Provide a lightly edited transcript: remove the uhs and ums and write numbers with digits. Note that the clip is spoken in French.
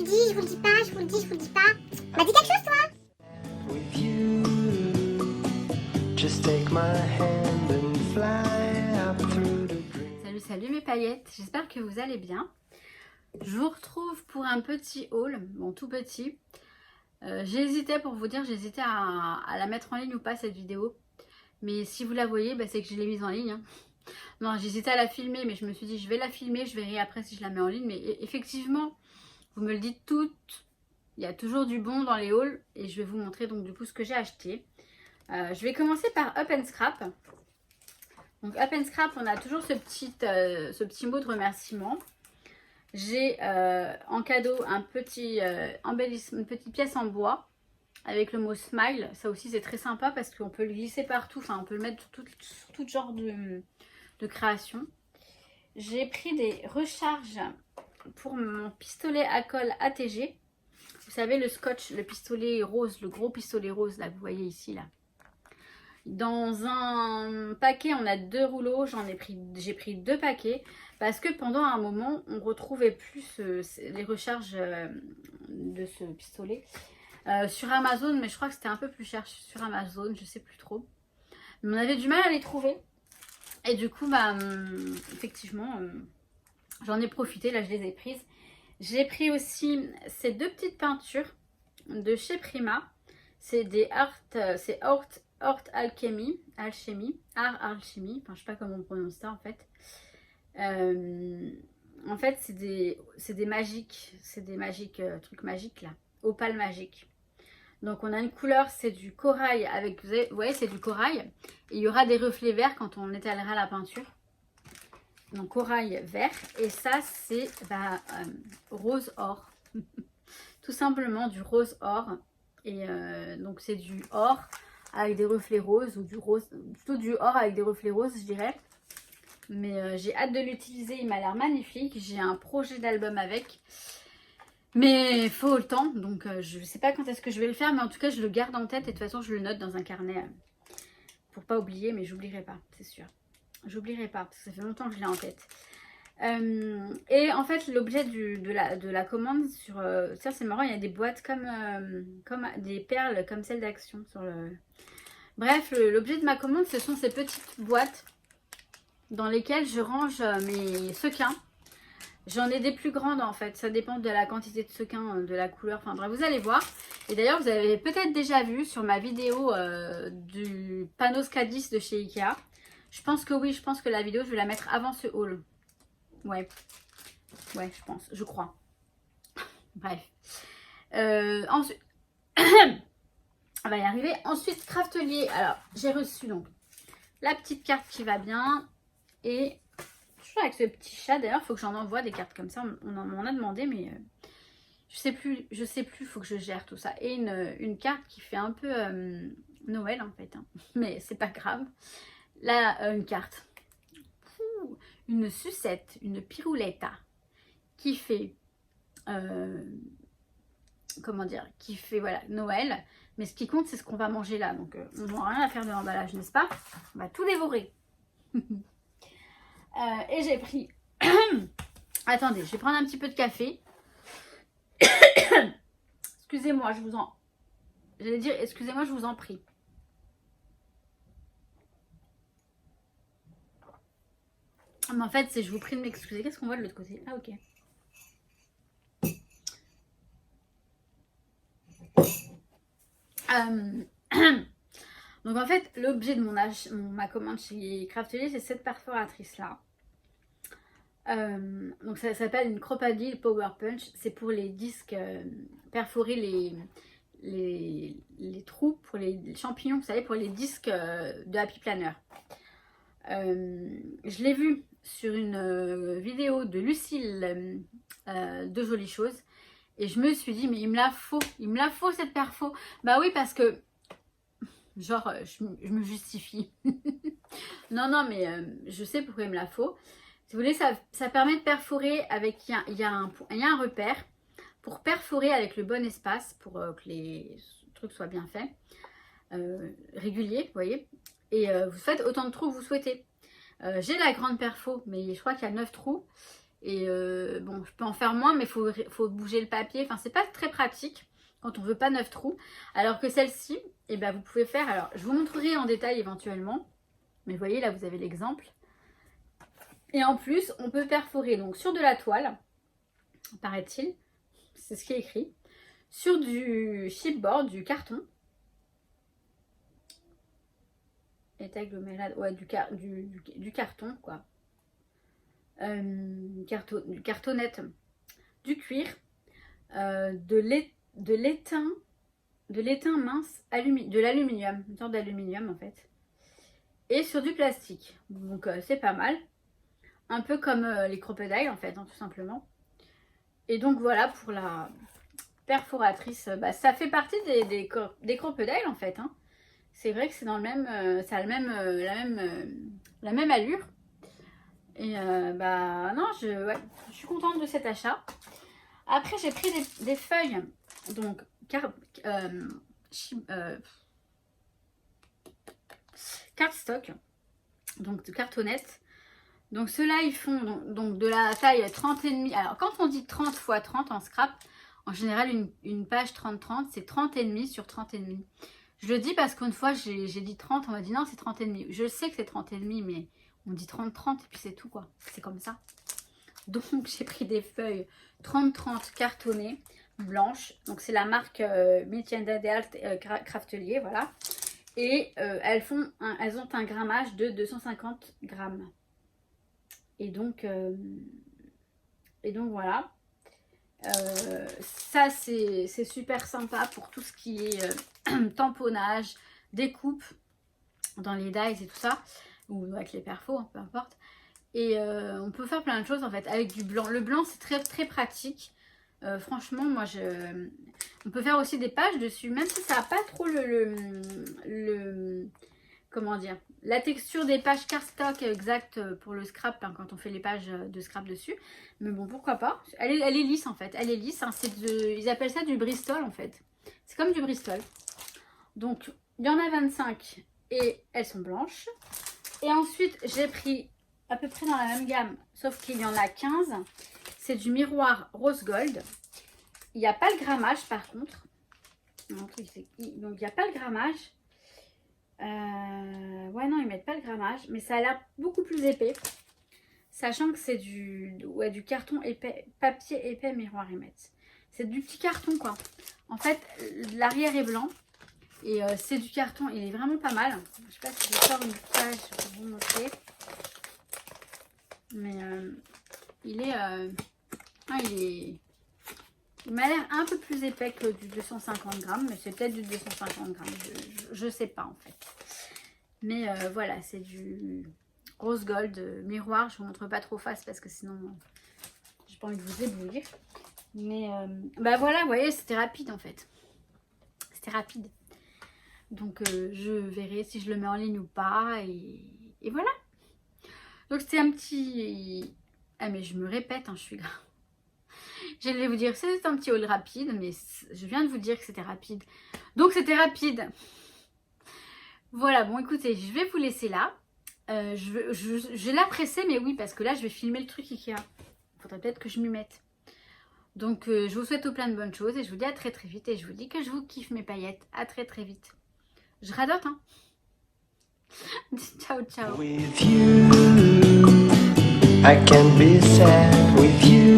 dis, je vous le dis pas, je vous le dis, je vous le dis pas. Bah dis quelque chose toi. With you, just take my hand and fly up through the green. Salut, salut mes paillettes, j'espère que vous allez bien. Je vous retrouve pour un petit haul, bon tout petit. J'ai hésité pour vous dire, j'ai hésité à la mettre en ligne ou pas cette vidéo. Mais si vous la voyez, bah, c'est que je l'ai mise en ligne. Hein. Non, j'hésitais à la filmer, mais je me suis dit je vais la filmer, je verrai après si je la mets en ligne. Mais effectivement, vous me le dites toutes, il y a toujours du bon dans les hauls. Et je vais vous montrer donc du coup ce que j'ai acheté. Je vais commencer par Up and Scrap. Donc Up and Scrap, on a toujours ce petit mot de remerciement. J'ai en cadeau un petit embellissement, une petite pièce en bois avec le mot smile. Ça aussi c'est très sympa parce qu'on peut le glisser partout, enfin on peut le mettre sur tout genre de création. J'ai pris des recharges pour mon pistolet à colle ATG. Vous savez le scotch, le pistolet rose, le gros pistolet rose là que vous voyez ici là. Dans un paquet, on a 2 rouleaux. J'ai pris 2 paquets parce que pendant un moment, on retrouvait plus les recharges de ce pistolet sur Amazon, mais je crois que c'était un peu plus cher sur Amazon, je sais plus trop. Mais on avait du mal à les trouver. Et du coup, bah, effectivement, j'en ai profité. Là, je les ai prises. J'ai pris aussi ces 2 petites peintures de chez Prima. C'est des Art Alchemy, enfin je sais pas comment on prononce ça en fait. En fait c'est des magiques, trucs magiques là, opales magiques. Donc on a une couleur, c'est du corail avec, vous voyez c'est du corail. Et il y aura des reflets verts quand on étalera la peinture. Donc corail vert et ça c'est rose or, tout simplement du rose or. Et donc c'est du or avec des reflets roses ou du rose, plutôt du or avec des reflets roses je dirais. Mais j'ai hâte de l'utiliser, il m'a l'air magnifique. J'ai un projet d'album avec. Mais il faut le temps, donc je ne sais pas quand est-ce que je vais le faire. Mais en tout cas je le garde en tête et de toute façon je le note dans un carnet pour pas oublier. Mais j'oublierai pas, c'est sûr. J'oublierai pas parce que ça fait longtemps que je l'ai en tête. Et en fait l'objet de la commande sur ça c'est marrant, il y a des boîtes comme des perles comme celle d'Action sur le... Bref, l'objet de ma commande ce sont ces petites boîtes dans lesquelles je range mes sequins. J'en ai des plus grandes en fait, ça dépend de la quantité de sequins, de la couleur, enfin bref vous allez voir. Et d'ailleurs vous avez peut-être déjà vu sur ma vidéo du Panos Cadiz de chez Ikea. Je pense que oui, je pense que la vidéo je vais la mettre avant ce haul. Ouais, je pense, je crois. Bref. Ensuite, on va y arriver. Ensuite, Craftelier. Alors, j'ai reçu donc la petite carte qui va bien. Et toujours avec ce petit chat. D'ailleurs, il faut que j'en envoie des cartes comme ça. On m'en a demandé, mais je sais plus. Il faut que je gère tout ça. Et une carte qui fait un peu Noël en fait. Hein. Mais c'est pas grave. Là, une carte. Une sucette, une piruletta qui fait comment dire, qui fait voilà Noël, mais ce qui compte c'est ce qu'on va manger là, donc on n'aura rien à faire de l'emballage, n'est-ce pas? On va tout dévorer. Et j'ai pris attendez, je vais prendre un petit peu de café. Excusez-moi, j'allais dire excusez-moi, je vous en prie. Mais en fait, c'est je vous prie de m'excuser. Qu'est-ce qu'on voit de l'autre côté? Ah, ok. Donc en fait, l'objet de ma commande chez Craftelier, c'est cette perforatrice là. Donc ça s'appelle une Crocodile Power Punch. C'est pour les disques, perforer les trous pour les champignons, vous savez, pour les disques de Happy Planner. Je l'ai vu sur une vidéo de Lucille de Jolies Choses et je me suis dit mais il me la faut cette perfo. Bah oui parce que genre je me justifie. non mais je sais pourquoi il me la faut. Si vous voulez ça permet de perforer avec, il y a un repère pour perforer avec le bon espace pour que les trucs soient bien faits, réguliers, vous voyez. Et vous faites autant de trous que vous souhaitez. J'ai la grande perfo, mais je crois qu'il y a 9 trous. Et bon, je peux en faire moins, mais il faut bouger le papier. Enfin, c'est pas très pratique quand on veut pas 9 trous. Alors que celle-ci, eh ben, vous pouvez faire... Alors, je vous montrerai en détail éventuellement. Mais vous voyez, là, vous avez l'exemple. Et en plus, on peut perforer donc sur de la toile, paraît-il. C'est ce qui est écrit. Sur du chipboard, du carton. Et ouais, du carton, quoi. Du cartonnette, du cuir, de l'étain mince, de l'aluminium, une sorte d'aluminium en fait, et sur du plastique. Donc c'est pas mal, un peu comme les crocodiles en fait, hein, tout simplement. Et donc voilà pour la perforatrice, bah, ça fait partie des crocodiles en fait, hein. C'est vrai que c'est dans le même, ça a la même allure. Et bah non, je suis contente de cet achat. Après, j'ai pris des feuilles, donc cardstock, donc de cartonnette. Donc ceux-là, ils font donc de la taille 30,5. Alors quand on dit 30 x 30 en scrap, en général une page 30-30, c'est 30,5 sur 30,5. Je le dis parce qu'une fois j'ai dit 30, on m'a dit non, c'est 30,5. Je sais que c'est 30,5, mais on dit 30-30 et puis c'est tout quoi. C'est comme ça. Donc j'ai pris des feuilles 30-30 cartonnées, blanches. Donc c'est la marque Metienda de Alt Craftelier, voilà. Et elles ont un grammage de 250 grammes. Et donc voilà. Ça c'est super sympa pour tout ce qui est tamponnage, découpe dans les dies et tout ça, ou avec les perfos, hein, peu importe. Et on peut faire plein de choses en fait avec du blanc. Le blanc c'est très très pratique. Franchement moi on peut faire aussi des pages dessus, même si ça n'a pas trop comment dire, la texture des pages cardstock exacte pour le scrap, hein, quand on fait les pages de scrap dessus. Mais bon, pourquoi pas. Elle est lisse en fait, elle est lisse, hein, ils appellent ça du Bristol en fait. C'est comme du Bristol. Donc il y en a 25 et elles sont blanches. Et ensuite j'ai pris à peu près dans la même gamme, sauf qu'il y en a 15. C'est du miroir rose gold. Il n'y a pas le grammage par contre. Donc il n'y a pas le grammage. Ouais non, ils mettent pas le grammage, mais ça a l'air beaucoup plus épais. Sachant que c'est du carton épais, papier épais miroir ils mettent. C'est du petit carton quoi. En fait, l'arrière est blanc. Et c'est du carton, il est vraiment pas mal. Je sais pas si je sors une page pour vous montrer. Mais il m'a l'air un peu plus épais que du 250 grammes. Mais c'est peut-être du 250 grammes. Je sais pas en fait. Mais voilà, c'est du rose gold miroir. Je vous montre pas trop face parce que sinon j'ai pas envie de vous éblouir. Mais bah voilà, vous voyez, c'était rapide en fait. C'était rapide. Donc je verrai si je le mets en ligne ou pas. Et voilà. Donc c'était un petit... Ah mais je me répète, hein, je suis grave. J'allais vous dire c'est un petit haul rapide, mais je viens de vous dire que c'était rapide. Donc c'était rapide. Voilà, bon écoutez, je vais vous laisser là. Je vais la presser, mais oui, parce que là je vais filmer le truc Ikea. Il faudrait peut-être que je m'y mette. Donc je vous souhaite plein de bonnes choses et je vous dis à très très vite. Et je vous dis que je vous kiffe mes paillettes. À très très vite. Je radote, hein. Ciao, ciao. With you, I can be sad with you.